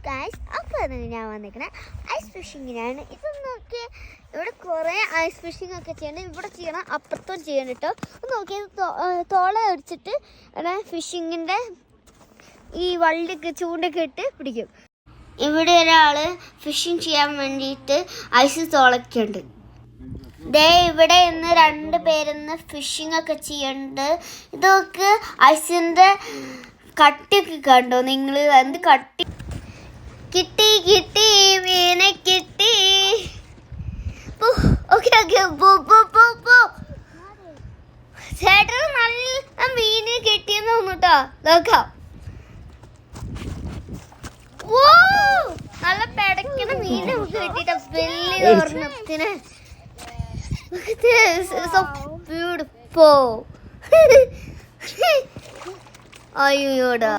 Guys, അപ്പോൾ ഞാൻ വന്നിരിക്കണേ ice ഫിഷിങ്ങിനാണ്. ഇത് നോക്കി ഇവിടെ കുറേ ഐസ് ഫിഷിംഗ് ഒക്കെ ചെയ്യണം. ഇവിടെ ചെയ്യണം, അപ്പുറത്തും ചെയ്യണം കേട്ടോ. നോക്കി തോള അടിച്ചിട്ട് ഫിഷിങ്ങിൻ്റെ ഈ വള്ളിയൊക്കെ ചൂണ്ടൊക്കെ ഇട്ട് പിടിക്കും. ഇവിടെ ഒരാൾ ഫിഷിങ് ചെയ്യാൻ വേണ്ടിയിട്ട് ഐസ് തുളയ്ക്കുന്നുണ്ട്. ദേ ഇവിടെ ഇന്ന് 2 പേരിന്ന് ഫിഷിംഗ് ഒക്കെ ചെയ്യുന്നുണ്ട്. ഇതൊക്കെ ഐസിൻ്റെ കട്ടിയൊക്കെ കണ്ടോ നിങ്ങൾ? എന്ത് കട്ടി! കിട്ടി കിട്ടി മീനെ കിട്ടി. ചേട്ടന് നല്ല മീന് കിട്ടിയെന്ന് തോന്നുട്ടോ. നോക്കാം. നല്ല പെടക്കണ മീൻ നമുക്ക് കിട്ടിട്ടോ. വലിയ ഒരെണ്ണത്തിന്. So beautiful. അയ്യോടാ.